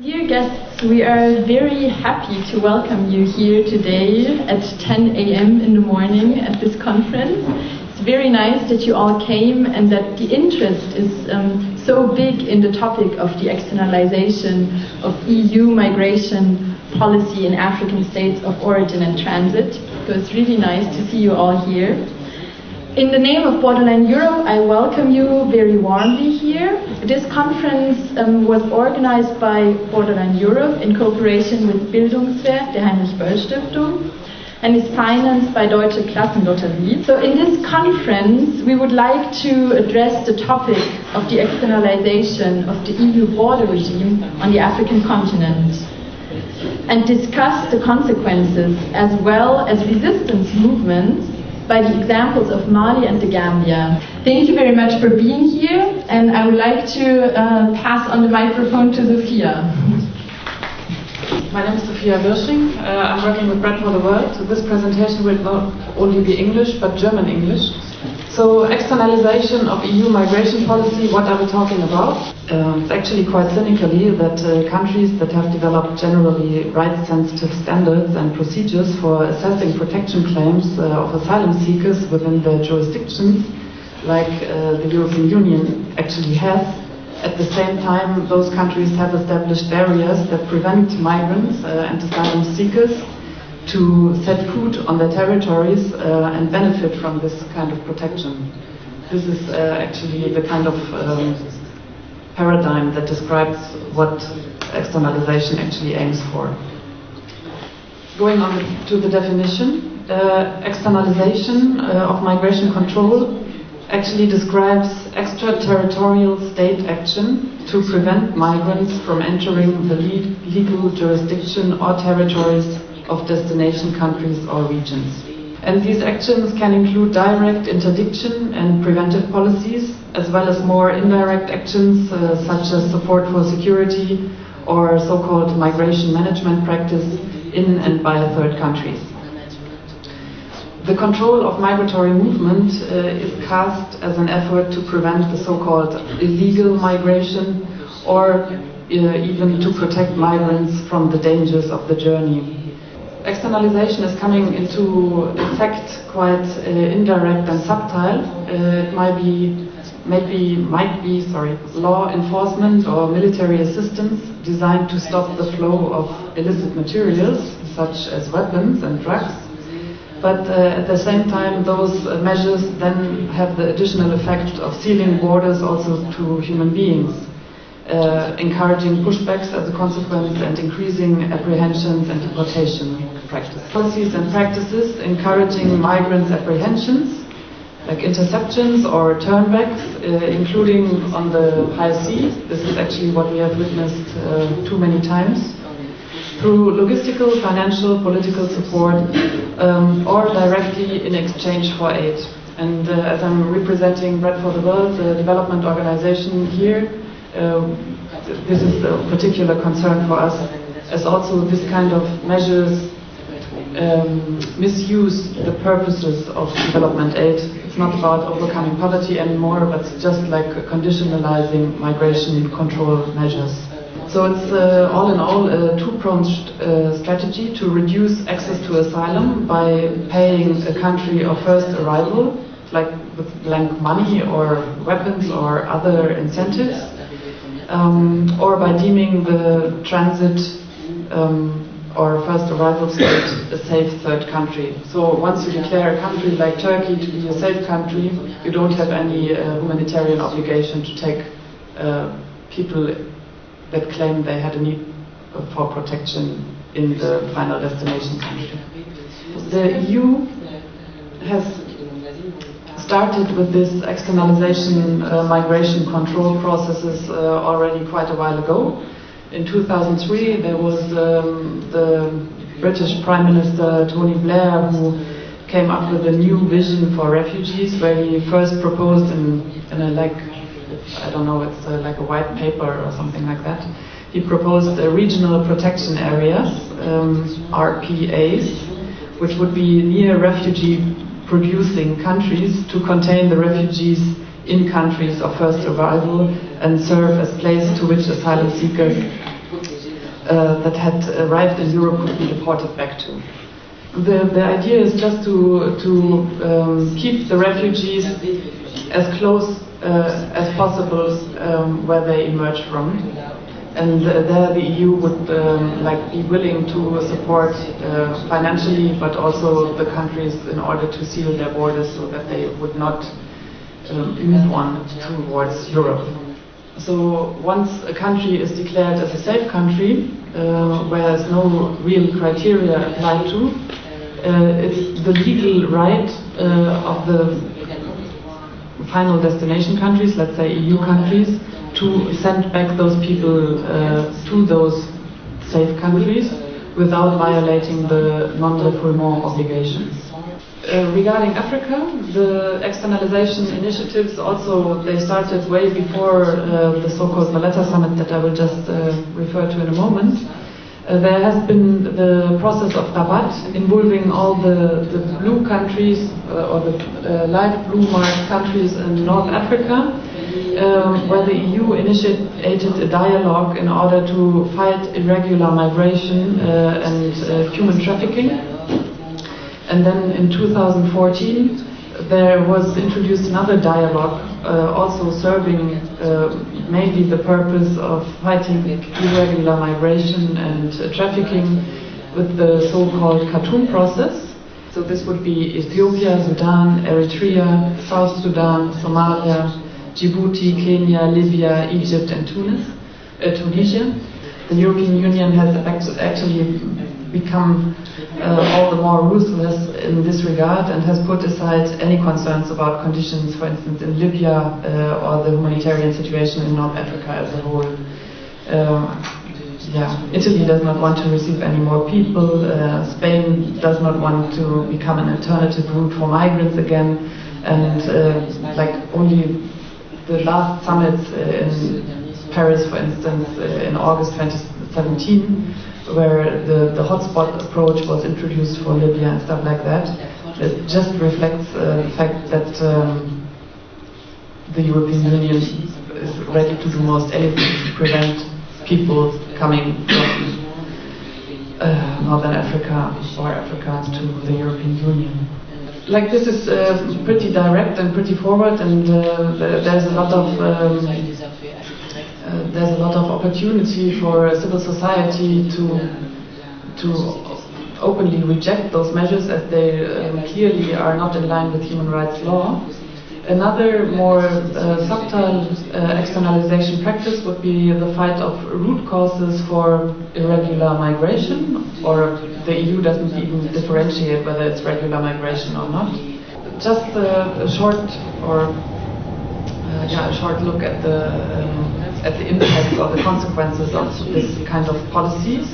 Dear guests, we are very happy to welcome you here today at 10 a.m. in the morning at this conference. It's very nice that you all came and that the interest is so big in the topic of the externalization of EU migration policy in African states of origin and transit. So it's really nice to see you all here. In the name of Borderline Europe, I welcome you very warmly here. This conference was organized by Borderline Europe in cooperation with Bildungswerk, the Heinrich-Böll-Stiftung, and is financed by Deutsche Klassenlotterie. So in this conference, we would like to address the topic of the externalization of the EU border regime on the African continent and discuss the consequences as well as resistance movements by the examples of Mali and the Gambia. Thank you very much for being here, and I would like to pass on the microphone to Sophia. My name is Sophia Wirsching. I'm working with Brot for the World. This presentation will not only be English, but German English. So, externalization of EU migration policy, what are we talking about? It's actually quite cynically that countries that have developed generally rights-sensitive standards and procedures for assessing protection claims of asylum seekers within their jurisdictions, like the European Union actually has, at the same time those countries have established barriers that prevent migrants and asylum seekers to set foot on their territories and benefit from this kind of protection. This is actually the kind of paradigm that describes what externalization actually aims for. Going on to the definition, externalization of migration control actually describes extraterritorial state action to prevent migrants from entering the legal jurisdiction or territories of destination countries or regions. And these actions can include direct interdiction and preventive policies, as well as more indirect actions such as support for security or so-called migration management practice in and by third countries. The control of migratory movement is cast as an effort to prevent the so-called illegal migration or even to protect migrants from the dangers of the journey. Externalization is coming into effect quite indirect and subtle. It might be law enforcement or military assistance designed to stop the flow of illicit materials such as weapons and drugs. But at the same time, those measures then have the additional effect of sealing borders also to human beings, encouraging pushbacks as a consequence and increasing apprehensions and deportation practice. Policies and practices encouraging migrants' apprehensions, like interceptions or turnbacks, including on the high sea. This is actually what we have witnessed too many times, through logistical, financial, political support, or directly in exchange for aid. And as I'm representing Brot for the World, the development organization here, this is a particular concern for us, as also this kind of measures misuse the purposes of development aid. It's not about overcoming poverty anymore, but it's just like conditionalizing migration control measures. So it's all in all a two-pronged strategy to reduce access to asylum by paying a country of first arrival, like with blank money or weapons or other incentives, or by deeming the transit or first arrival state a safe third country. So once you declare a country like Turkey to be a safe country, you don't have any humanitarian obligation to take people that claim they had a need for protection in the final destination country. The EU has started with this externalization migration control processes already quite a while ago. In 2003 there was the British Prime Minister Tony Blair who came up with a new vision for refugees, where he first proposed in a it's like a white paper or something like that. He proposed regional protection areas, RPAs, which would be near refugee producing countries to contain the refugees in countries of first arrival and serve as place to which asylum seekers that had arrived in Europe could be deported back to. The idea is just to keep the refugees as close as possible where they emerge from, and there the EU would be willing to support financially, but also the countries in order to seal their borders so that they would not move on towards Europe. So once a country is declared as a safe country, where there's no real criteria applied to, it's the legal right of the final destination countries, let's say EU countries, to send back those people to those safe countries without violating the non-refoulement obligations. Regarding Africa, the externalization initiatives also, they started way before the so-called Valletta summit that I will just refer to in a moment. There has been the process of Rabat involving all the blue countries or the light blue marked countries in North Africa, where the EU initiated a dialogue in order to fight irregular migration and human trafficking. And then in 2014 there was introduced another dialogue, also serving mainly the purpose of fighting irregular migration and trafficking, with the so-called Khartoum process. So this would be Ethiopia, Sudan, Eritrea, South Sudan, Somalia, Djibouti, Kenya, Libya, Egypt and Tunisia. The European Union has actually become all the more ruthless in this regard and has put aside any concerns about conditions, for instance, in Libya or the humanitarian situation in North Africa as a whole. Italy does not want to receive any more people. Spain does not want to become an alternative route for migrants again. And only the last summit in Paris, for instance, in August 2017, where the hotspot approach was introduced for Libya and stuff like that. It just reflects the fact that the European Union is ready to do most anything to prevent people coming from Northern Africa or Africa to the European Union. This is pretty direct and pretty forward, and there's a lot of opportunity for civil society to openly reject those measures, as they clearly are not in line with human rights law. Another more subtle externalization practice would be the fight of root causes for irregular migration, or the EU doesn't even differentiate whether it's regular migration or not. Just a short look at the impacts or the consequences of this kind of policies.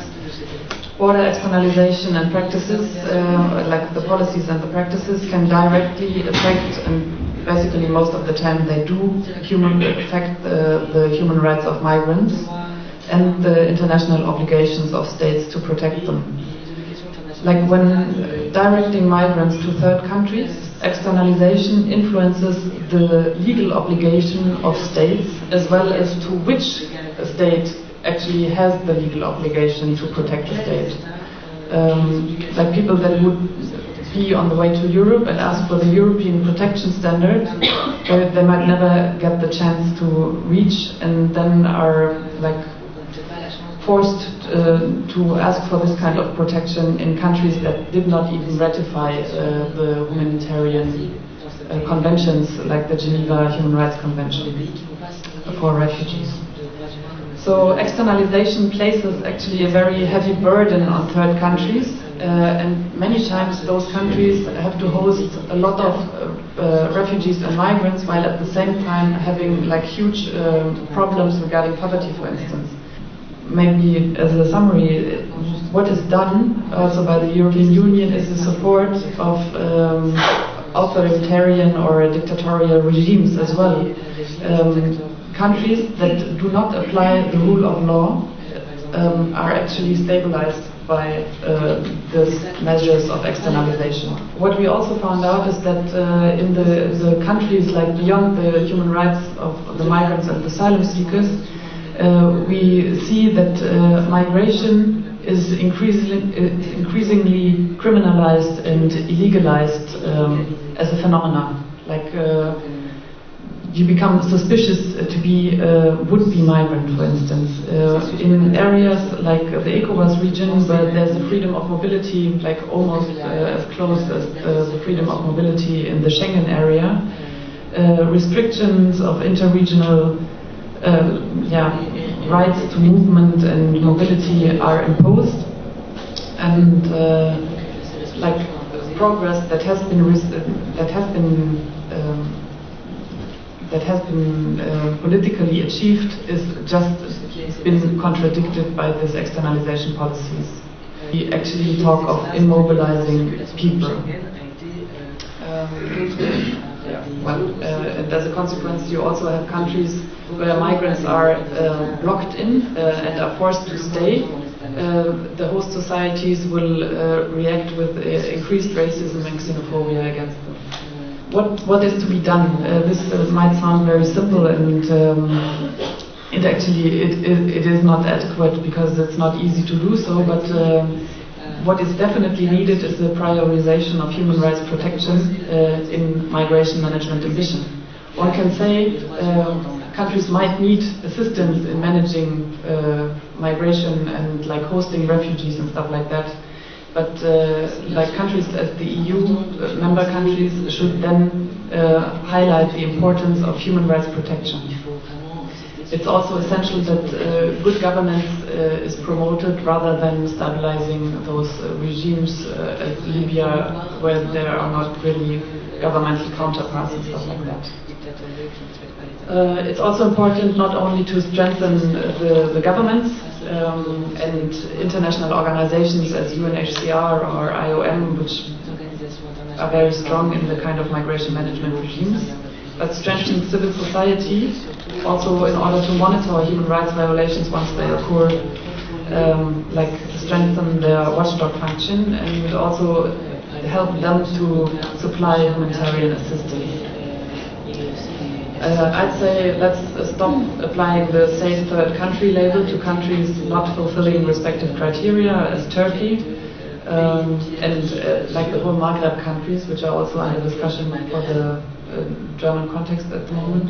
Border externalization and practices, the policies and the practices, can directly affect, and basically most of the time they do, affect the human rights of migrants and the international obligations of states to protect them. When directing migrants to third countries, externalization influences the legal obligation of states, as well as to which state actually has the legal obligation to protect the state. People that would be on the way to Europe and ask for the European protection standard, they might never get the chance to reach, and then are forced to ask for this kind of protection in countries that did not even ratify the humanitarian conventions, like the Geneva Human Rights Convention for refugees. So externalization places actually a very heavy burden on third countries, and many times those countries have to host a lot of refugees and migrants, while at the same time having huge problems regarding poverty, for instance. Maybe as a summary, what is done also by the European Union is the support of authoritarian or dictatorial regimes as well. Countries that do not apply the rule of law are actually stabilized by these measures of externalization. What we also found out is that in the countries beyond the human rights of the migrants and asylum seekers, we see that migration is increasingly criminalized and illegalized as a phenomenon. Like you become suspicious to be would-be migrant, for instance. In areas like the ECOWAS region, where there's a freedom of mobility, like almost as close as the freedom of mobility in the Schengen area, restrictions of interregional rights to movement and mobility are imposed, and like progress that has been politically achieved is just been contradicted by this externalization policies. We actually talk of immobilizing people. And as a consequence, you also have countries where migrants are blocked in and are forced to stay. The host societies will react with increased racism and xenophobia against them. What is to be done? This might sound very simple, and it actually it is not adequate because it's not easy to do so. But what is definitely needed is the prioritization of human rights protection in migration management ambition. One can say countries might need assistance in managing migration and like hosting refugees and stuff like that. But like countries as the EU member countries should then highlight the importance of human rights protection. It's also essential that good governance is promoted rather than stabilizing those regimes as Libya, where there are not really governmental counterparts and stuff like that. It's also important not only to strengthen the governments and international organizations as UNHCR or IOM, which are very strong in the kind of migration management regimes, but strengthen civil society also in order to monitor human rights violations once they occur, like strengthen their watchdog function and also help them to supply humanitarian assistance. I'd say let's stop applying the safe third country label to countries not fulfilling respective criteria as Turkey and like the whole Maghreb countries, which are also under discussion for the German context at the moment,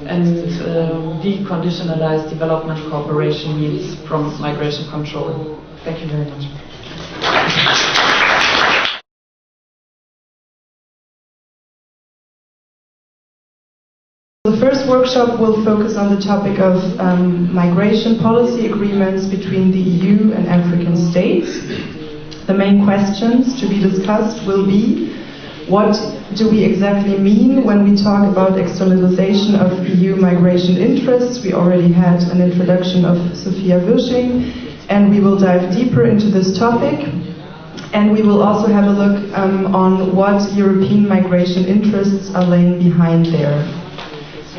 and deconditionalize development cooperation means from migration control. Thank you very much. The first workshop will focus on the topic of migration policy agreements between the EU and African states. The main questions to be discussed will be: what do we exactly mean when we talk about externalization of EU migration interests? We already had an introduction of Sophia Wirsching, and we will dive deeper into this topic. And we will also have a look on what European migration interests are laying behind there.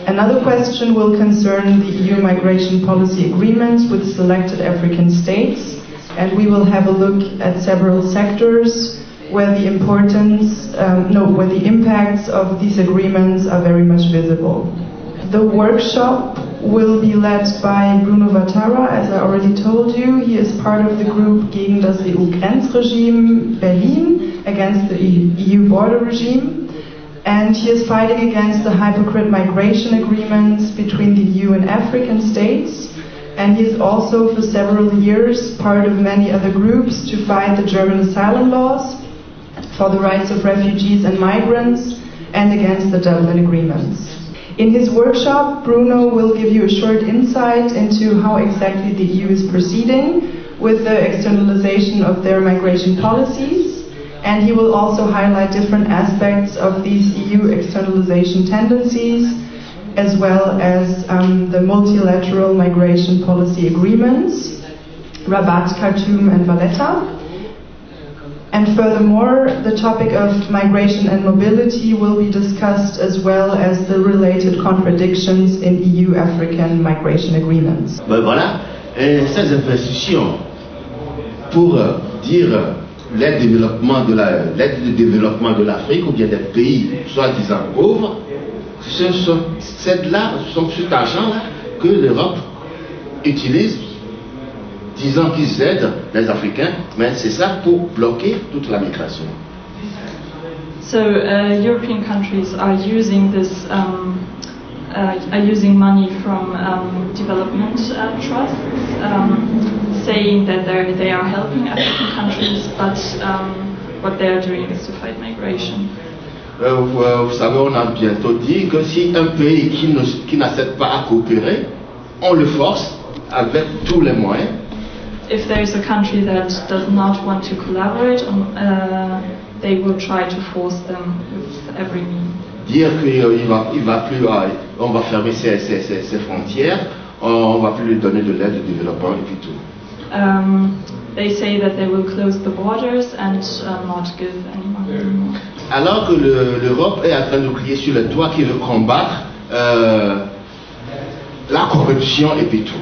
Another question will concern the EU migration policy agreements with selected African states, and we will have a look at several sectors where the where the impacts of these agreements are very much visible. The workshop will be led by Bruno Watara, as I already told you. He is part of the group gegen das EU-Grenzregime Berlin, against the EU border regime. And he is fighting against the hypocrite migration agreements between the EU and African states. And he is also for several years part of many other groups to fight the German asylum laws, for the rights of refugees and migrants, and against the Dublin agreements. In his workshop, Bruno will give you a short insight into how exactly the EU is proceeding with the externalization of their migration policies. And he will also highlight different aspects of these EU externalization tendencies, as well as the multilateral migration policy agreements, Rabat, Khartoum and Valletta. And furthermore, the topic of migration and mobility will be discussed, as well as the related contradictions in EU-African migration agreements. Voilà, ces institutions, pour dire l'aide de développement de l'Afrique ou bien des pays soi-disant pauvres, ce sont cet argent-là que l'Europe utilisent, disant qu'ils aident les Africains, mais c'est ça pour bloquer toute la migration. So European countries are using this, are using money from development trusts, saying that they are helping African countries, but what they are doing is to fight migration. Vous savez, on a bientôt dit que si un pays qui n'accepte pas à coopérer, on le force avec tous les moyens. If there is a country that does not want to collaborate, they will try to force them with every means. Dire qu'il va plus, on va fermer ses frontières, on va plus lui donner de l'aide de développement et puis tout. They say that they will close the borders and not give any money anymore. Alors que l'Europe est en train de crier sur le toit qu'il veut combattre la corruption et puis tout.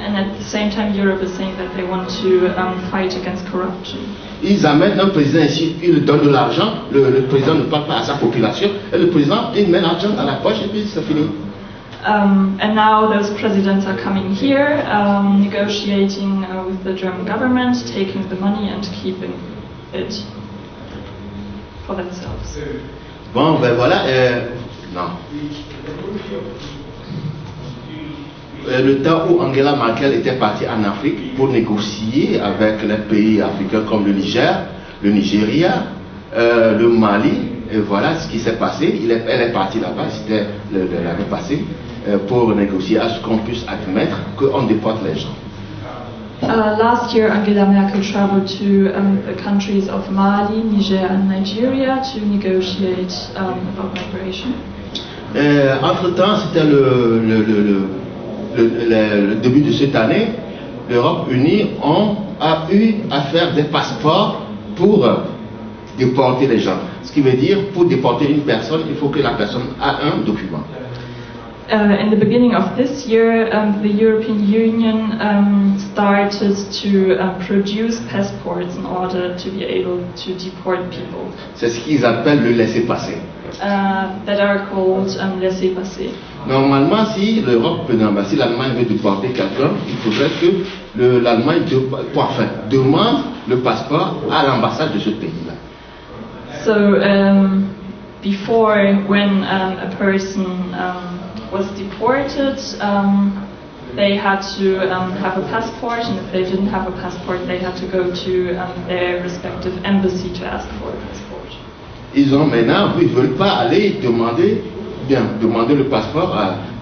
And at the same time, Europe is saying that they want to fight against corruption. Ils amènent un président ici, ils donnent de l'argent, le président ne parle pas à sa population, et le président, il met l'argent dans la poche et puis c'est fini. And now those presidents are coming here, negotiating with the German government, taking the money and keeping it for themselves. Bon, ben voilà, non. Le temps où Angela Merkel était partie en Afrique pour négocier avec les pays africains comme le Niger, le Nigeria, le Mali, et voilà ce qui s'est passé. Elle est partie là-bas, c'était l'année passée, pour négocier à ce qu'on puisse admettre qu'on déporte les gens. Last year, Angela Merkel traveled to the countries of Mali, Niger and Nigeria to negotiate about migration. Entre-temps, c'était le début de cette année, l'Europe unie a eu à faire des passeports pour déporter les gens. Ce qui veut dire, pour déporter une personne, il faut que la personne ait un document. In the beginning of this year, the European Union started to produce passports in order to be able to deport people. C'est ce qu'ils appellent le laissez-passer. That are called laissez-passer. Normalement, si l'Allemagne veut déporter quelqu'un, il faudrait que l'Allemagne demande le passeport à l'ambassade de ce pays-là. So, before, when a person was deported, they had to have a passport, and if they didn't have a passport, they had to go to their respective embassy to ask for a passport. Ils ont maintenant, ils ne veulent pas aller demander le passeport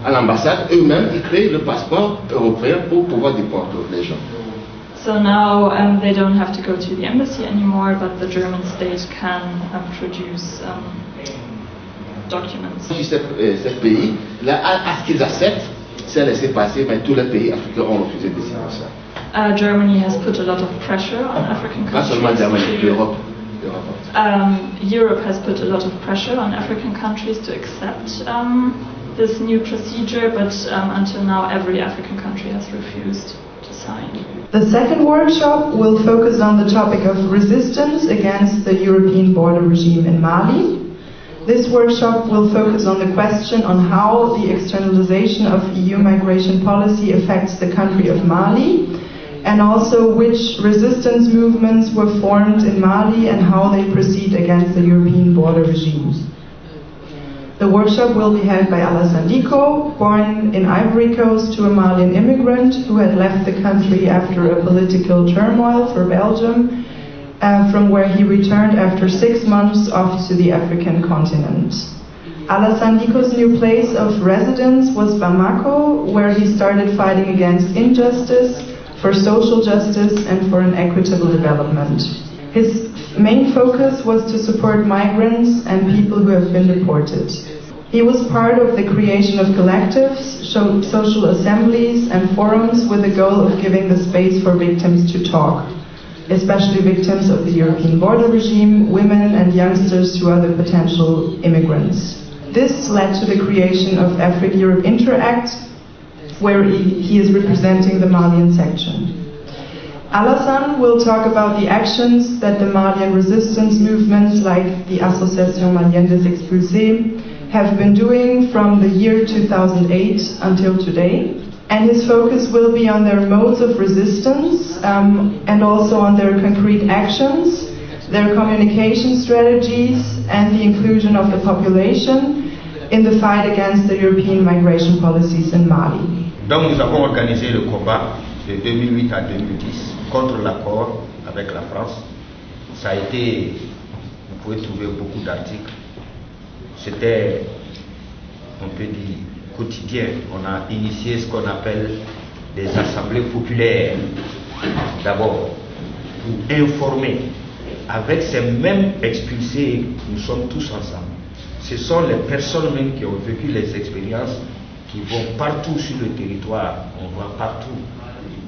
à l'ambassade. Eux-mêmes, ils créent le passeport européen pour pouvoir déporter les gens. So now they don't have to go to the embassy anymore, but the German state can produce documents. Ces pays, là, à ce qu'ils acceptent, c'est laissé passer, mais tous les pays africains ont refusé de signer ça. Germany has put a lot of pressure on African countries. Pas seulement Germany, l'Europe. Europe has put a lot of pressure on African countries to accept this new procedure, but until now every African country has refused to sign. The second workshop will focus on the topic of resistance against the European border regime in Mali. This workshop will focus on the question on how the externalization of EU migration policy affects the country of Mali, and also which resistance movements were formed in Mali and how they proceed against the European border regimes. The workshop will be held by Alassane Dicko, born in Ivory Coast to a Malian immigrant who had left the country after a political turmoil for Belgium, from where he returned after 6 months off to the African continent. Alassane Dicko's new place of residence was Bamako, where he started fighting against injustice, for social justice and for an equitable development. His main focus was to support migrants and people who have been deported. He was part of the creation of collectives, social assemblies and forums with the goal of giving the space for victims to talk, especially victims of the European border regime, women and youngsters who are the potential immigrants. This led to the creation of afrique-europe-interact, where he is representing the Malian section. Alassane will talk about the actions that the Malian resistance movements like the Association Malienne des Expulsés have been doing from the year 2008 until today. and his focus will be on their modes of resistance and also on their concrete actions, their communication strategies, and the inclusion of the population in the fight against the European migration policies in Mali. Donc nous avons organisé le combat de 2008 à 2010 contre l'accord avec la France. Ça a été, vous pouvez trouver beaucoup d'articles. C'était, on peut dire, quotidien. On a initié ce qu'on appelle des assemblées populaires. D'abord, pour informer. Avec ces mêmes expulsés, nous sommes tous ensemble. Ce sont les personnes même qui ont vécu les expériences qui vont partout sur le territoire. On va partout.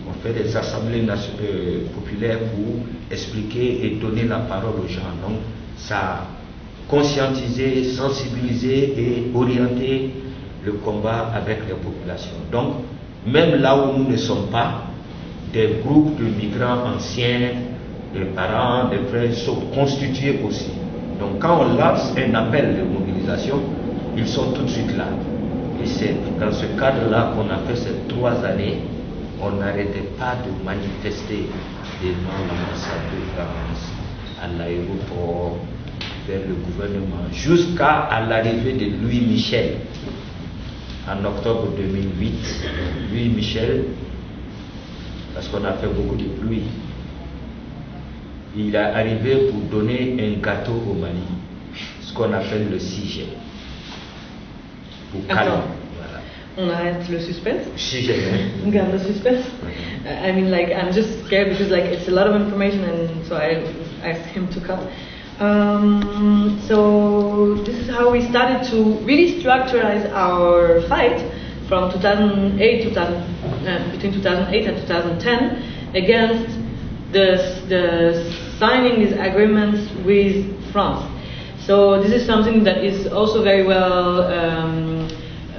On fait des assemblées populaires pour expliquer et donner la parole aux gens. Donc, ça a conscientisé, sensibilisé et orienté le combat avec les populations. Donc, même là où nous ne sommes pas, des groupes de migrants anciens, des parents, des frères sont constitués aussi. Donc, quand on lance un appel de mobilisation, ils sont tout de suite là. Et c'est dans ce cadre-là qu'on a fait ces 3 années. On n'arrêtait pas de manifester devant l'ambassade de France, à l'aéroport, vers le gouvernement, jusqu'à l'arrivée de Louis Michel en octobre 2008. Louis Michel, parce qu'on a fait beaucoup de pluie, il est arrivé pour donner un gâteau au Mali, ce qu'on appelle le CIGE. Pour calmer. On arrête le suspense. CIGE. On garde le suspense. I mean, like, I'm just scared because, like, it's a lot of information, and so I asked him to cut. So this is how we started to really structuralize our fight from 2008, between 2008 and 2010 against the signing these agreements with France. So this is something that is also very well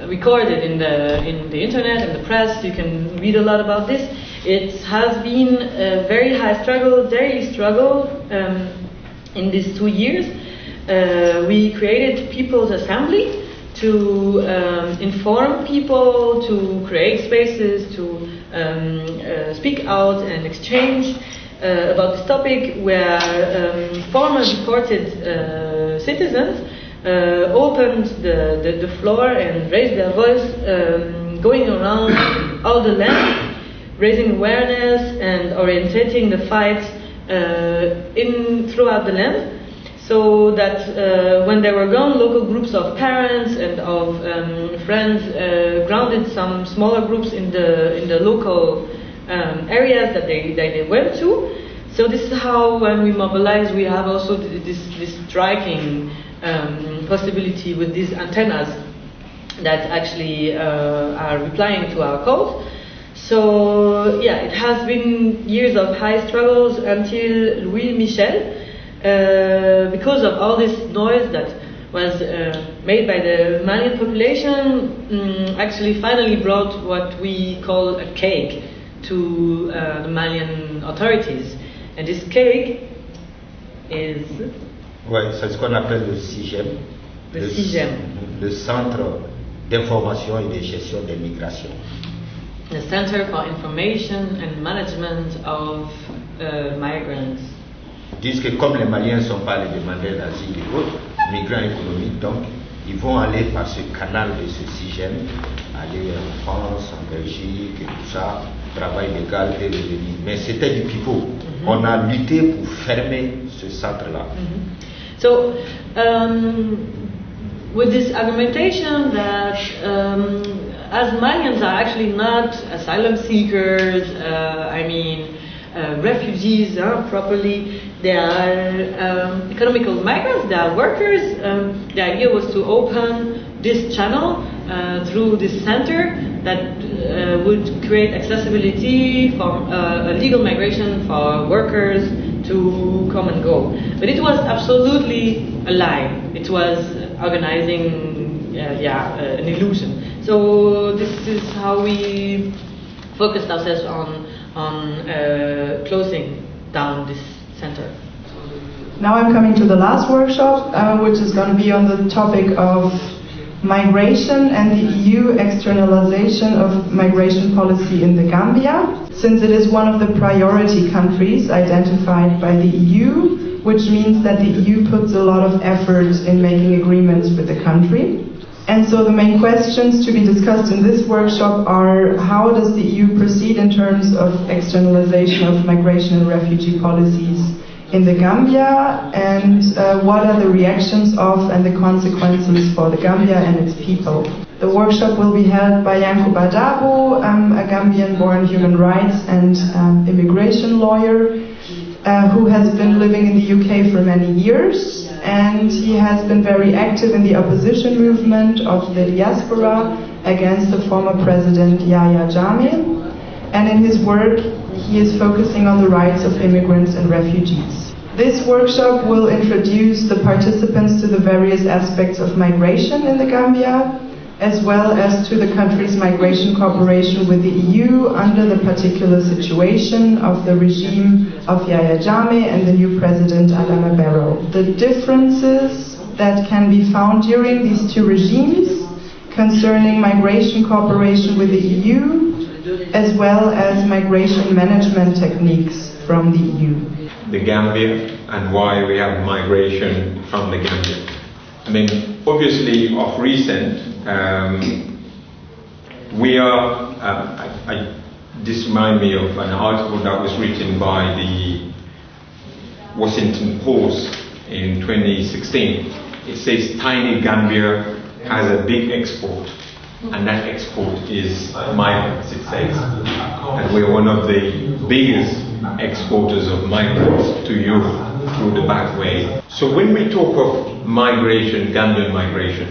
recorded in the internet and the press. You can read a lot about this. It has been a very high struggle, daily struggle in these 2 years. We created People's Assembly to inform people, to create spaces, to speak out and exchange about this topic, where former deported citizens opened the floor and raised their voice, going around all the land, raising awareness and orientating the fight throughout the land, so that when they were gone, local groups of parents and of friends grounded some smaller groups in the local areas that they went to. So this is how, when we mobilize, we have also this striking possibility with these antennas that actually are replying to our calls. So yeah, it has been years of high struggles until Louis Michel, because of all this noise that was made by the Malian population, actually finally brought what we call a cake to the Malian authorities. And this cake is... Oui, c'est ce qu'on appelle le CIGEM. Le CIGEM. Le Centre d'information et de gestion des migrations. The Center for Information and Management of Migrants. Ils disent que comme les Maliens ne sont pas les demandeurs d'asile et autres, migrants économiques, donc ils vont aller par ce canal de ce CIGEM, aller en France, en Belgique et tout ça, travail légal et revenir. Mais c'était du pipeau. On a lutté pour fermer ce centre-là. So, with this argumentation that as Malians are actually not asylum seekers, refugees properly, they are economical migrants, they are workers. The idea was to open this channel through this center that would create accessibility for legal migration for workers to come and go. But it was absolutely a lie. It was organizing an illusion. So this is how we focused ourselves on closing down this center. Now I'm coming to the last workshop, which is going to be on the topic of migration and the EU externalization of migration policy in the Gambia, since it is one of the priority countries identified by the EU, which means that the EU puts a lot of effort in making agreements with the country. And so the main questions to be discussed in this workshop are: how does the EU proceed in terms of externalization of migration and refugee policies in the Gambia, and what are the reactions of and the consequences for the Gambia and its people? The workshop will be held by Yankuba Darboe, a Gambian-born human rights and immigration lawyer who has been living in the UK for many years, and he has been very active in the opposition movement of the diaspora against the former president Yahya Jammeh. And in his work, he is focusing on the rights of immigrants and refugees. This workshop will introduce the participants to the various aspects of migration in the Gambia, as well as to the country's migration cooperation with the EU under the particular situation of the regime of Yahya Jammeh and the new president Adama Barrow. The differences that can be found during these two regimes concerning migration cooperation with the EU, as well as migration management techniques from the EU. The Gambia and why we have migration from the Gambia. I mean, obviously, of recent, we are, this reminds me of an article that was written by the Washington Post in 2016. It says, tiny Gambia has a big export, and that export is migrants, it says. And we're one of the biggest exporters of migrants to Europe through the back way. So when we talk of migration, Gambian migration,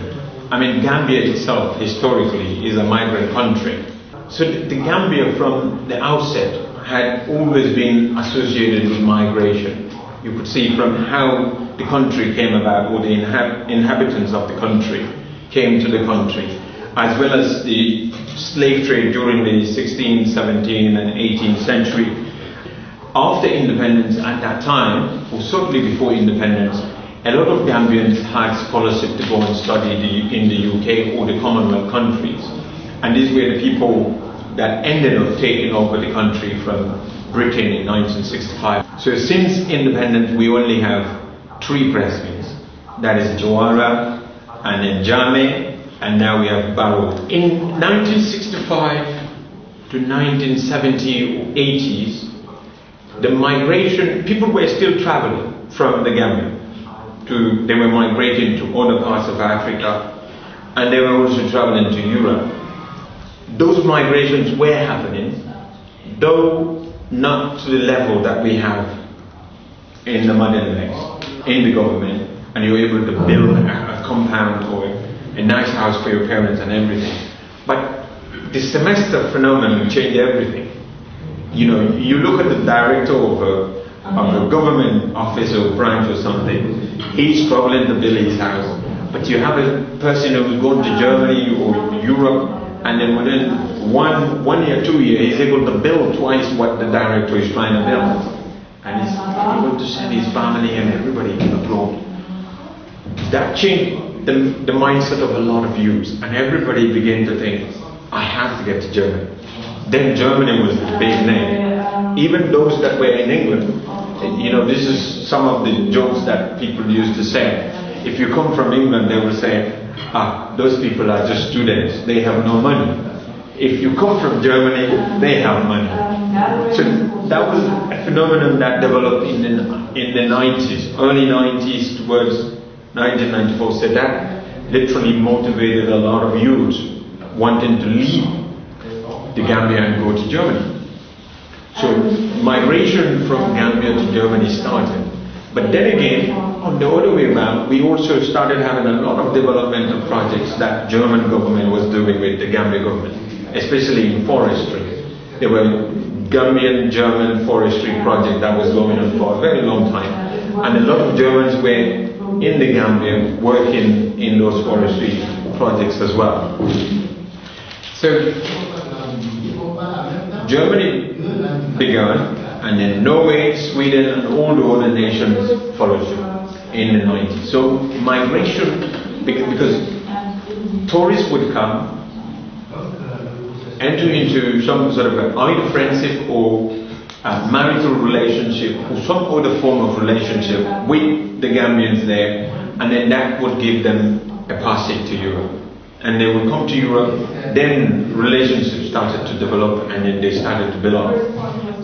I mean, Gambia itself historically is a migrant country. So the Gambia from the outset had always been associated with migration. You could see from how the country came about, or the inhabitants of the country came to the country, as well as the slave trade during the 16th, 17th and 18th century. After independence at that time, or certainly before independence, a lot of Gambians had scholarship to go and study in the UK or the Commonwealth countries. And these were the people that ended up taking over the country from Britain in 1965. So since independence, we only have 3 presidents. That is Jawara, and then Jammeh, and now we have Barrow. In 1965 to 1970 or 80s, the migration, people were still traveling from the Gambia. They were migrating to other parts of Africa, and they were also traveling to Europe. Those migrations were happening, though not to the level that we have in the motherlands, in the government, and you're able to build a compound or a nice house for your parents and everything. But the semester phenomenon changed everything. You know, you look at the director of a government office or branch or something, he's struggling to build his house. But you have a person who's going to Germany or Europe, and then within one year, 2 years, he's able to build twice what the director is trying to build. And he's able to send his family and everybody abroad. That changed the mindset of a lot of youths, and everybody began to think, I have to get to Germany. Then Germany was the big name. Even those that were in England, you know, this is some of the jokes that people used to say. If you come from England, they will say, those people are just students, they have no money. If you come from Germany, they have money. So that was a phenomenon that developed in the 90s, early 90s towards 1994. So that literally motivated a lot of youths wanting to leave the Gambia and go to Germany. So migration from Gambia to Germany started. But then again, on the other way around, we also started having a lot of developmental projects that German government was doing with the Gambia government, especially in forestry. There were Gambian German forestry project that was going on for a very long time. And a lot of Germans were in the Gambia working in those forestry projects as well. So Germany began, and then Norway, Sweden, and all the other nations followed suit in the 90s. So migration, because tourists would come, enter into some sort of either friendship or marital relationship or some other form of relationship with the Gambians there, and then that would give them a passage to Europe. And they would come to Europe, then relationships started to develop, and then they started to build up.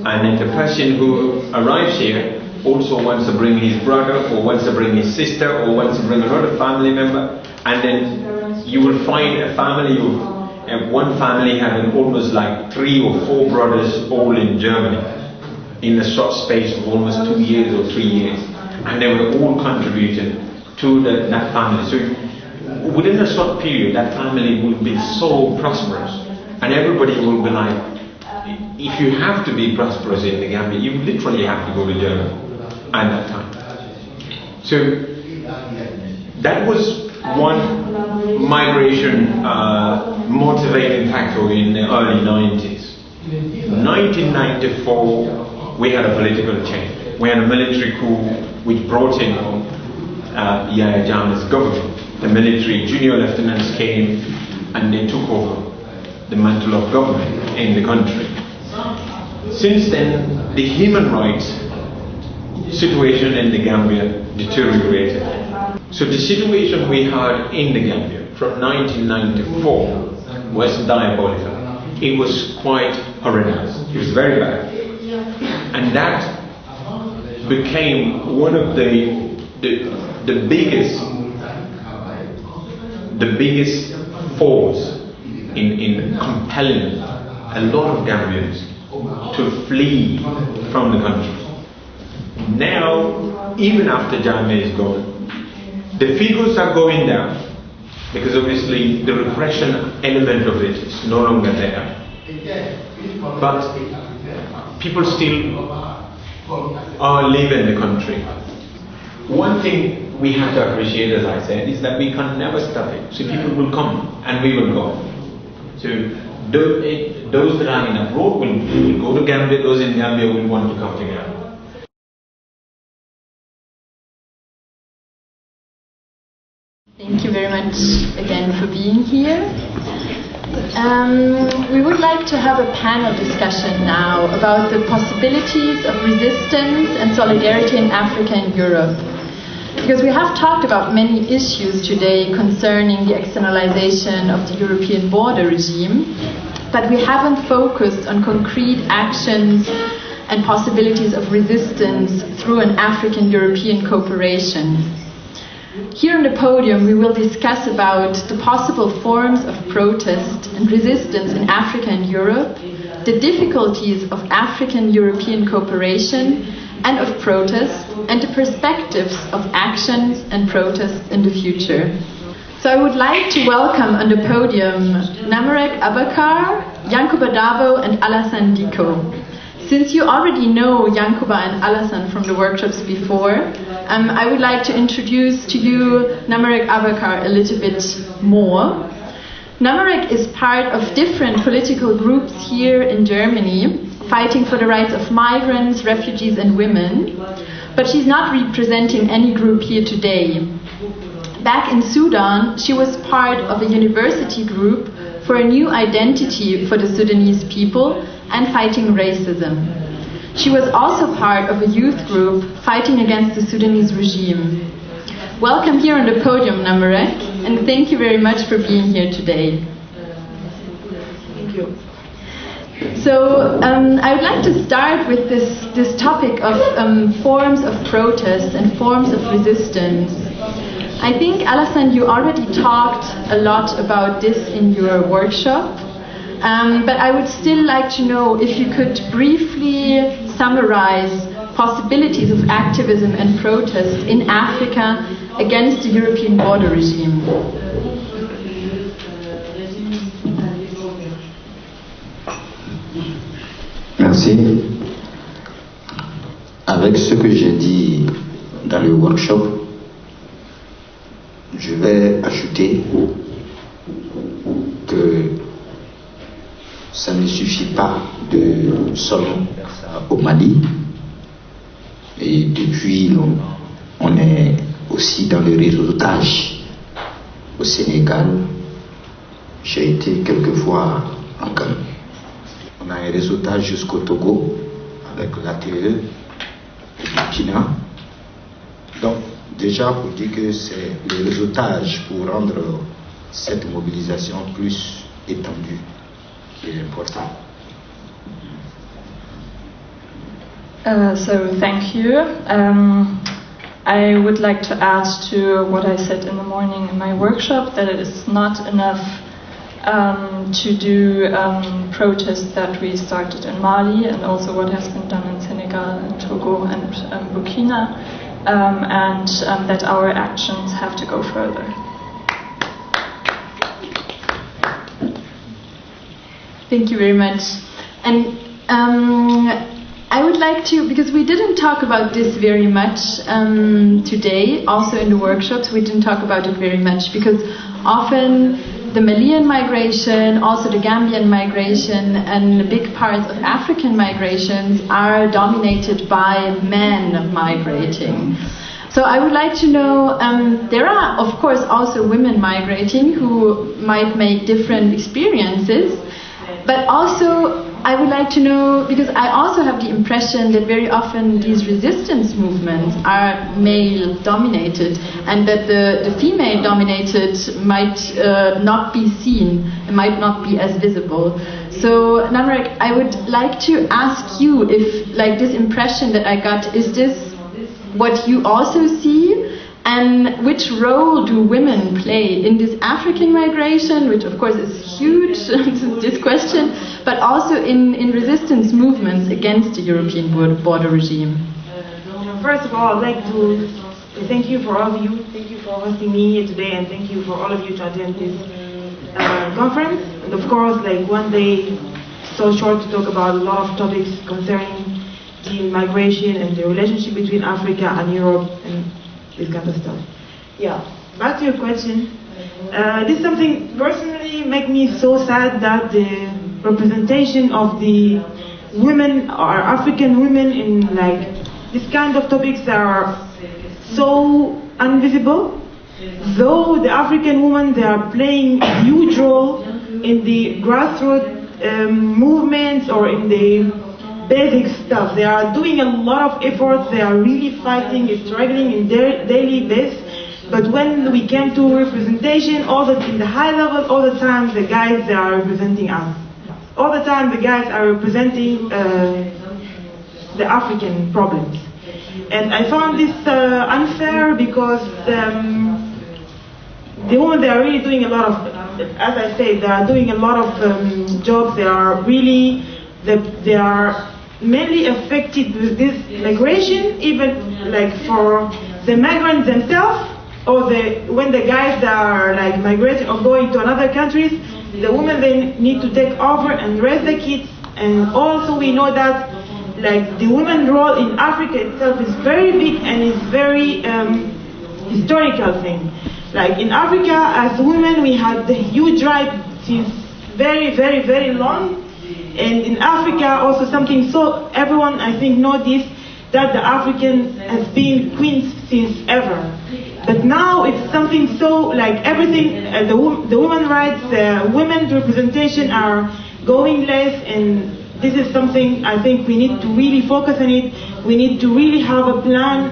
And then the person who arrives here also wants to bring his brother, or wants to bring his sister, or wants to bring another family member, and then you will find a family of one family having almost like 3 or 4 brothers all in Germany in a short space of almost 2 years or 3 years, and they were all contributing to that family. So within a short period, that family will be so prosperous, and everybody will be like, if you have to be prosperous in the Gambia, you literally have to go to Germany at that time. So that was one migration motivating factor in the early 90s. 1994, we had a political change. We had a military coup which brought in Jadama's government. The military junior lieutenants came and they took over the mantle of government in the country. Since then, the human rights situation in the Gambia deteriorated. So the situation we had in the Gambia from 1994 was diabolical. It was quite horrendous. It was very bad. And that became one of the biggest force in compelling a lot of Gambians to flee from the country. Now, even after Jadama is gone, the figures are going down because obviously the repression element of it is no longer there. But people still are leaving the country. One thing we have to appreciate, as I said, is that we can never stop it. So people will come and we will go. So those that are in abroad will go to Gambia, those in Gambia will want to come to Gambia. Thank you very much again for being here. We would like to have a panel discussion now about the possibilities of resistance and solidarity in Africa and Europe. Because we have talked about many issues today concerning the externalization of the European border regime, but we haven't focused on concrete actions and possibilities of resistance through an African-European cooperation. Here on the podium, we will discuss about the possible forms of protest and resistance in Africa and Europe, the difficulties of African-European cooperation and of protest, and the perspectives of actions and protests in the future. So I would like to welcome on the podium Namareg Abkr, Yankuba Darboe and Alassane Dicko. Since you already know Yankuba and Alassane from the workshops before, I would like to introduce to you Namareg Abkr a little bit more. Namareg is part of different political groups here in Germany, fighting for the rights of migrants, refugees and women, but she's not representing any group here today. Back in Sudan, she was part of a university group for a new identity for the Sudanese people and fighting racism. She was also part of a youth group fighting against the Sudanese regime. Welcome here on the podium, Namareg, and thank you very much for being here today. Thank you. So I would like to start with this topic of forms of protest and forms of resistance. I think, Alassane, you already talked a lot about this in your workshop, but I would still like to know if you could briefly summarize possibilities of activism and protest in Africa against the European border regime. Merci. Avec ce que j'ai dit dans le workshop, je vais ajouter que ça ne suffit pas de seulement faire ça au Mali. Et depuis, on est aussi dans le réseautage au Sénégal, J'ai été quelques fois en Ghana. On a un réseautage jusqu'au Togo avec l'ATE, le Burkina. Donc, déjà pour dire que c'est le réseautage pour rendre cette mobilisation plus étendue qui est important. So thank you. I would like to add to what I said in the morning in my workshop, that it is not enough to do protests that we started in Mali and also what has been done in Senegal and Togo and Burkina, and that our actions have to go further. Thank you very much. And I would like to, because we didn't talk about this very much today, also in the workshops, we didn't talk about it very much, because often the Malian migration, also the Gambian migration, and a big part of African migrations are dominated by men migrating. So I would like to know, there are of course also women migrating who might make different experiences, but also I would like to know, because I also have the impression that very often these resistance movements are male dominated, and that the female dominated might not be seen, might not be as visible. So Namareg, I would like to ask you if, like, this impression that I got, is this what you also see? And which role do women play in this African migration, which of course is huge, this question, but also in resistance movements against the European border regime? First of all, I'd like to thank you for all of you. Thank you for hosting me here today, and thank you for all of you to attend this conference. And of course, like, one day so short to talk about a lot of topics concerning the migration and the relationship between Africa and Europe and this kind of stuff. Yeah, back to your question. This is something personally make me so sad, that the representation of the women or African women in like this kind of topics are so invisible. Though the African women, they are playing a huge role in the grassroots movements or in the basic stuff. They are doing a lot of efforts, they are really fighting, struggling in their daily basis. But when we came to representation, in the high level, all the time the guys, they are representing us. All the time the guys are representing the African problems. And I found this unfair, because the women, they are really doing a lot of, as I said, they are doing a lot of jobs. They are really, they are mainly affected with this migration, even like for the migrants themselves, or when the guys that are like migrating or going to another countries, the women, they need to take over and raise the kids. And also we know that like the women's role in Africa itself is very big and is very historical thing. Like in Africa, as women, we had the huge right since very, very, very long. And in Africa, also something so everyone, I think, knows this, that the African has been queens since ever. But now it's something so like everything, the women's rights, the women's representation are going less, and this is something I think we need to really focus on it. We need to really have a plan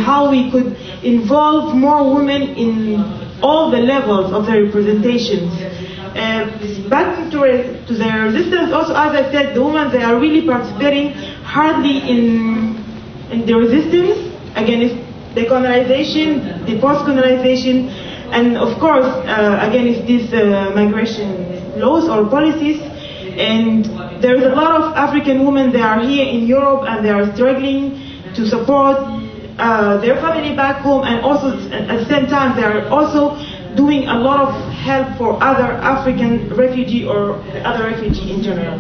how we could involve more women in all the levels of the representations. Back to the resistance, also as I said, the women, they are really participating hardly in the resistance against the colonization, the post-colonization, and of course against these migration laws or policies. And there's a lot of African women, they are here in Europe and they are struggling to support their family back home, and also at the same time they are also doing a lot of help for other African refugee or other refugee in general.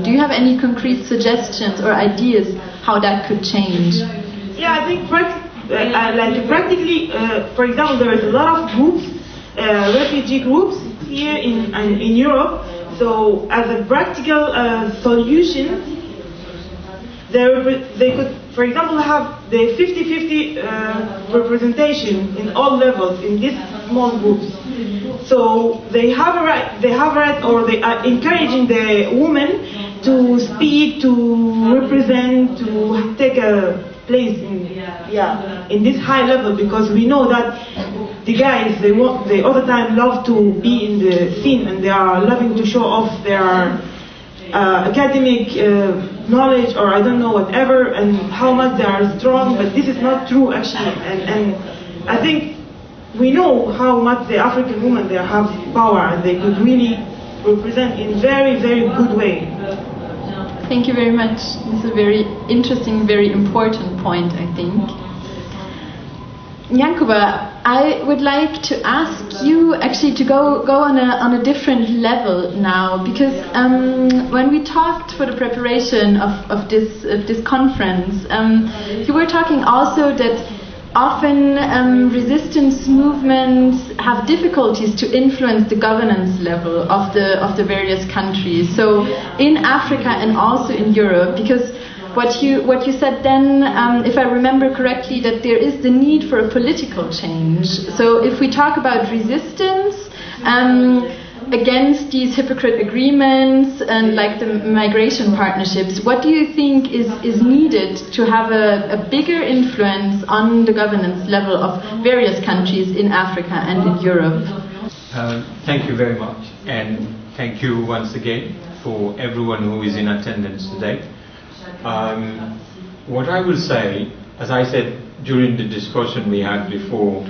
Do you have any concrete suggestions or ideas how that could change? Yeah, I think practically, for example, there is a lot of groups, refugee groups here in Europe. So as a practical solution, they could, for example, have the 50-50 representation in all levels in these small groups. So they have a right, or they are encouraging the women to speak, to represent, to take a place in this high level, because we know that the guys, they all the time love to be in the scene, and they are loving to show off their academic knowledge, or I don't know, whatever, and how much they are strong, but this is not true actually. And I think we know how much the African women, they have power, and they could really represent in very, very good way. Thank you very much. This is a very interesting, very important point, I think. Yankuba, I would like to ask you actually to go on a different level now, because when we talked for the preparation of this conference, you were talking also that often resistance movements have difficulties to influence the governance level of the various countries. So in Africa and also in Europe, because what you said then, if I remember correctly, that there is the need for a political change. So if we talk about resistance against these hypocrite agreements and like the migration partnerships, what do you think is needed to have a bigger influence on the governance level of various countries in Africa and in Europe? Thank you very much, and thank you once again for everyone who is in attendance today. What I will say, as I said during the discussion we had before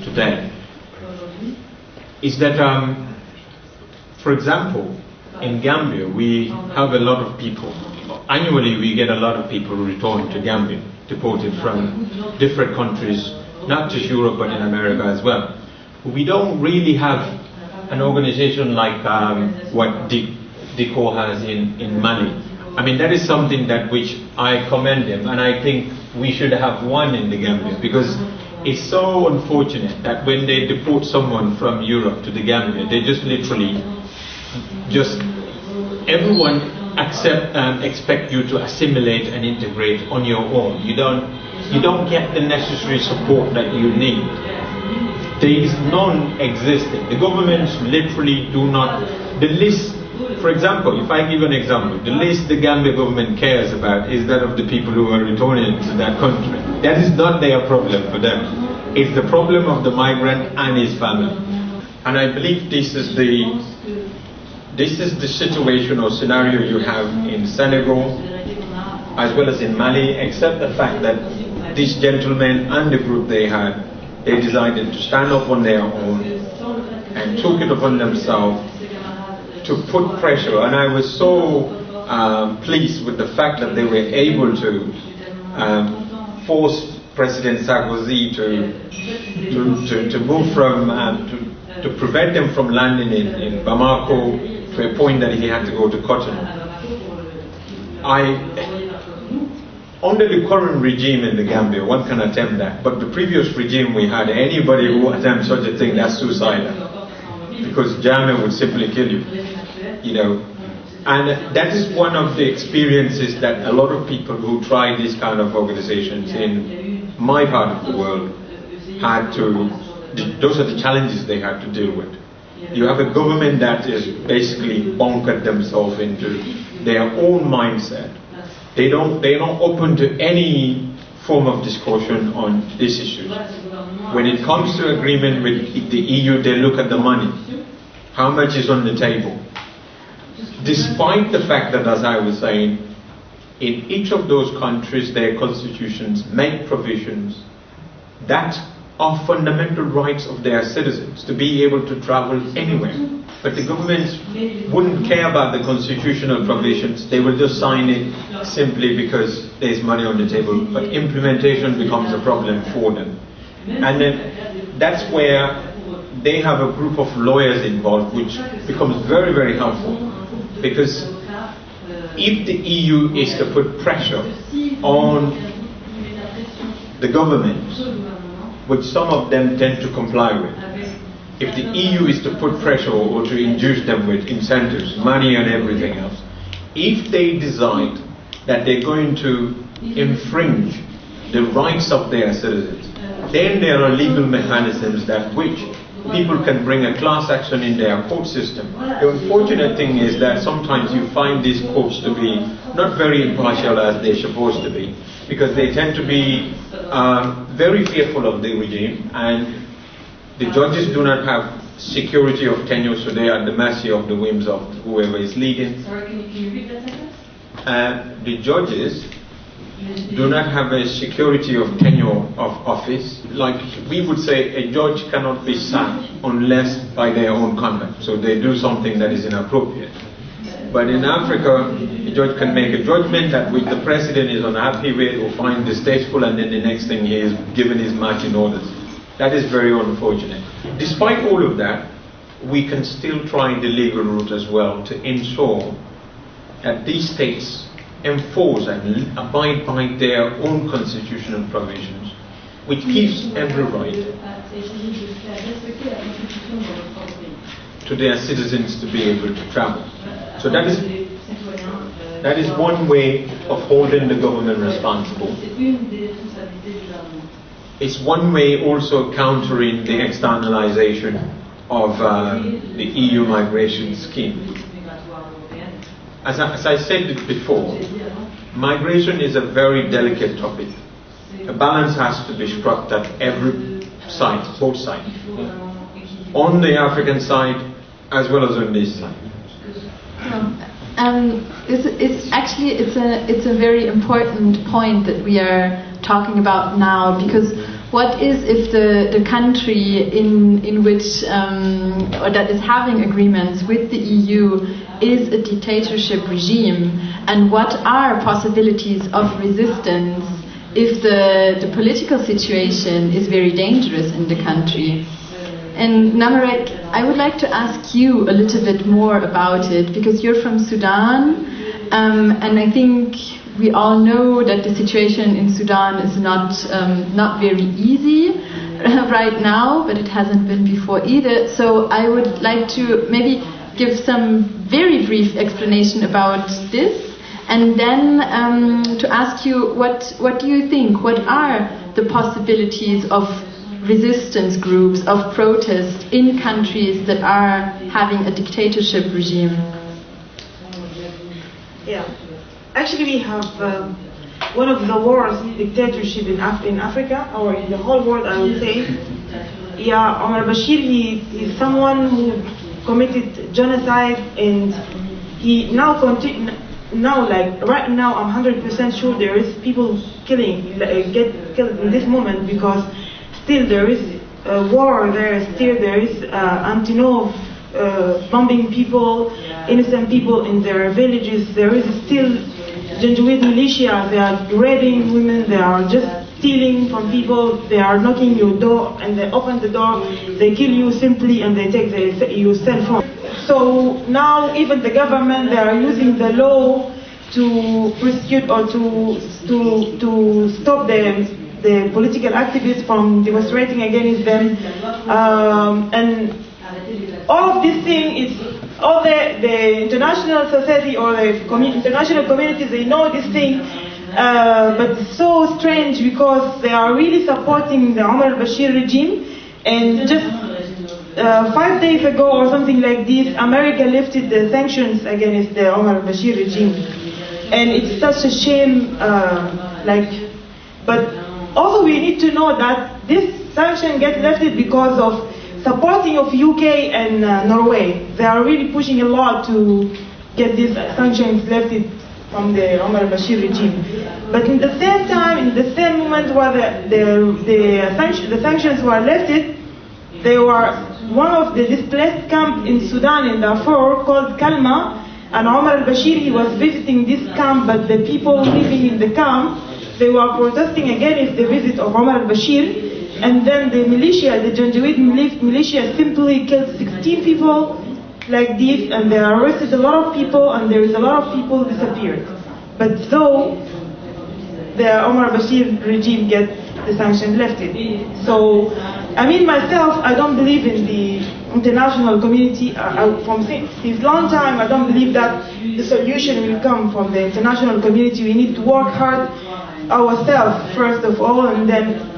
today, is that, for example, in Gambia, we have a lot of people. Annually, we get a lot of people returned to Gambia, deported from different countries, not just Europe, but in America as well. We don't really have an organization like what Dicko has in Mali. I mean, that is something that which I commend him, and I think we should have one in the Gambia, because it's so unfortunate that when they deport someone from Europe to the Gambia, they just literally, everyone expect you to assimilate and integrate on your own. You don't get the necessary support that you need. There is non-existent. The governments literally do not. The list, for example, if I give an example, the list the Gambia government cares about is that of the people who are returning to that country. That is not their problem for them. It's the problem of the migrant and his family. And I believe this is the situation or scenario you have in Senegal as well as in Mali, except the fact that these gentlemen and the group they had, they decided to stand up on their own and took it upon themselves to put pressure. And I was so pleased with the fact that they were able to force President Sarkozy to move from, to prevent them from landing in Bamako, to a point that he had to go to Cotonou. Under the current regime in the Gambia, one can attempt that, but the previous regime we had, anybody who attempts such a thing, that's suicidal, because Jadama would simply kill you, you know. And that is one of the experiences that a lot of people who try these kind of organizations in my part of the world had to, those are the challenges they had to deal with. You have a government that is basically bunkered themselves into their own mindset. They don't open to any form of discussion on these issues. When it comes to agreement with the EU, they look at the money. How much is on the table? Despite the fact that, as I was saying, in each of those countries, their constitutions make provisions that are fundamental rights of their citizens to be able to travel anywhere. But the governments wouldn't care about the constitutional provisions. They will just sign it simply because there's money on the table. But implementation becomes a problem for them. And then that's where they have a group of lawyers involved, which becomes very, very helpful. Because if the EU is to put pressure on the government, which some of them tend to comply with, if the EU is to put pressure or to induce them with incentives, money and everything else, if they decide that they're going to infringe the rights of their citizens, then there are legal mechanisms that which people can bring a class action in their court system. The unfortunate thing is that sometimes you find these courts to be not very impartial as they're supposed to be, because they tend to be very fearful of the regime, and the judges do not have security of tenure, so they are at the mercy of the whims of whoever is leading. Sorry, can you repeat that sentence? The judges do not have a security of tenure of office. Like we would say, a judge cannot be sacked unless by their own conduct, so they do something that is inappropriate. But in Africa, a judge can make a judgment that which the president is unhappy with or finds distasteful, and then the next thing he is given his marching orders. That is very unfortunate. Despite all of that, we can still try the legal route as well to ensure that these states enforce and abide by their own constitutional provisions, which gives every right to their citizens to be able to travel. So that is one way of holding the government responsible. It's one way also countering the externalization of the EU migration scheme. As I said before, migration is a very delicate topic. A balance has to be struck at every side, both sides, on the African side as well as on this side. It's a very important point that we are talking about now, because what is if the country in which or that is having agreements with the EU is a dictatorship regime, and what are possibilities of resistance if the political situation is very dangerous in the country? And Namareg, I would like to ask you a little bit more about it, because you're from Sudan, and I think we all know that the situation in Sudan is not very easy right now, but it hasn't been before either. So I would like to maybe give some very brief explanation about this, and then to ask you what do you think? What are the possibilities of resistance groups, of protest in countries that are having a dictatorship regime? Yeah, actually we have one of the worst dictatorship in Africa, or in the whole world, I would say. Yeah, Omar Bashir, he's someone who committed genocide, and he now right now I'm 100% sure there is people get killed in this moment, because still there is war there, still there is Antonov bombing people, innocent people in their villages. There is still Janjaweed militia, they are raping women, they are just stealing from people, they are knocking your door, and they open the door, they kill you simply, and they take your cell phone. So now even the government, they are using the law to prosecute or to stop the political activists from demonstrating against them, and all of this thing is all the international society or the international communities, they know this thing, but it's so strange because they are really supporting the Omar al-Bashir regime. And just 5 days ago or something like this, America lifted the sanctions against the Omar al-Bashir regime, and it's such a shame. But also we need to know that this sanction gets lifted because of supporting of UK and Norway. They are really pushing a lot to get these sanctions lifted from the Omar al-Bashir regime. But in the same time, in the same moment where the sanctions were lifted, there were one of the displaced camps in Sudan, in Darfur, called Kalma, and Omar al-Bashir, he was visiting this camp, but the people living in the camp, they were protesting against the visit of Omar al-Bashir. And then the militia, the Janjaweed militia, simply killed 16 people like this, and they arrested a lot of people, and there is a lot of people disappeared. But though the Omar al-Bashir regime get the sanctions lifted. So, I mean myself, I don't believe in the international community. From since long time, I don't believe that the solution will come from the international community. We need to work hard ourselves first of all, and then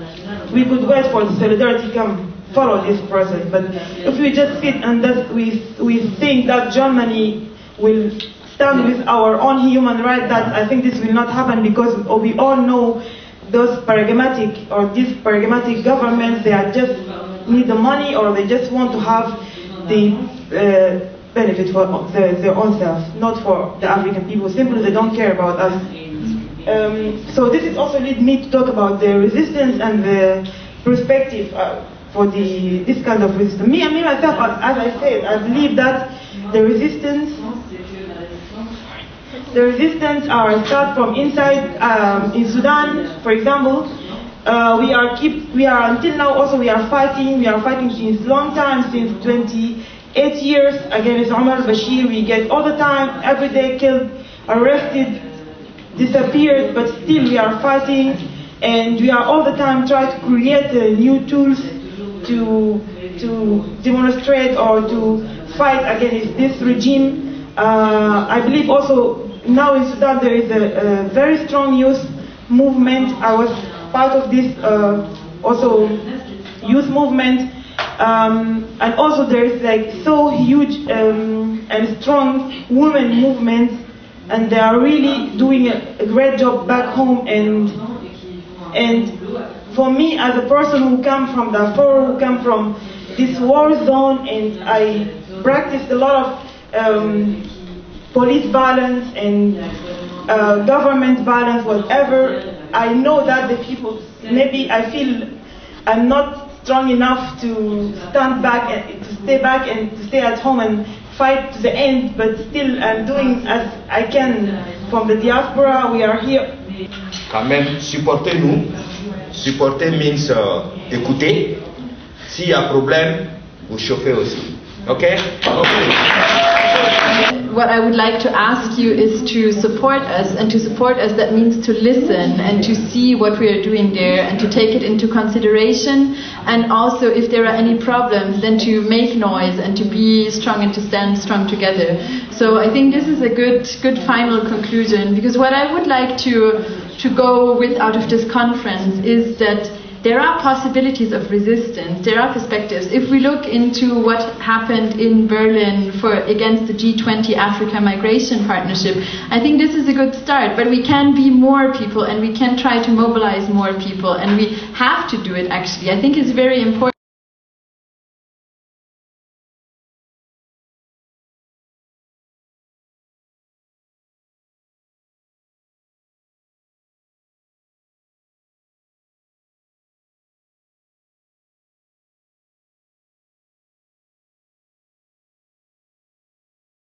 we could wait for the solidarity come follow this process. But if we just sit and we think that Germany will stand with our own human rights, that I think this will not happen, because we all know those pragmatic or these pragmatic governments, they are just need the money, or they just want to have the benefit for their own self, not for the African people. Simply, they don't care about us. So this is also lead me to talk about the resistance and the perspective for this kind of resistance. Me myself, as I said, I believe that the resistance start from inside. In Sudan, for example, we are until now also we are fighting since long time, since 28 years against Omar Bashir. We get all the time, every day, killed, arrested, disappeared, but still we are fighting, and we are all the time trying to create new tools to demonstrate or to fight against this regime. I believe also now in Sudan there is a very strong youth movement. I was part of this also youth movement, and also there is like so huge and strong women movement, and they are really doing a great job back home. And for me, as a person who comes from Darfur, who comes from this war zone, and I practiced a lot of police violence and government violence, whatever, I know that the people, maybe I feel I'm not strong enough to stand back and to stay back and to stay at home and fight to the end, but still I'm doing as I can. From the diaspora, we are here. Quand même, supportez-nous. Supporter means écouter. S'il y a problème, vous chauffez aussi. Okay? What I would like to ask you is to support us, and to support us that means to listen and to see what we are doing there and to take it into consideration, and also if there are any problems then to make noise and to be strong and to stand strong together. So I think this is a good final conclusion, because what I would like to go with out of this conference is that there are possibilities of resistance, there are perspectives. If we look into what happened in Berlin against the G20 Africa Migration Partnership, I think this is a good start, but we can be more people and we can try to mobilize more people, and we have to do it actually. I think it's very important.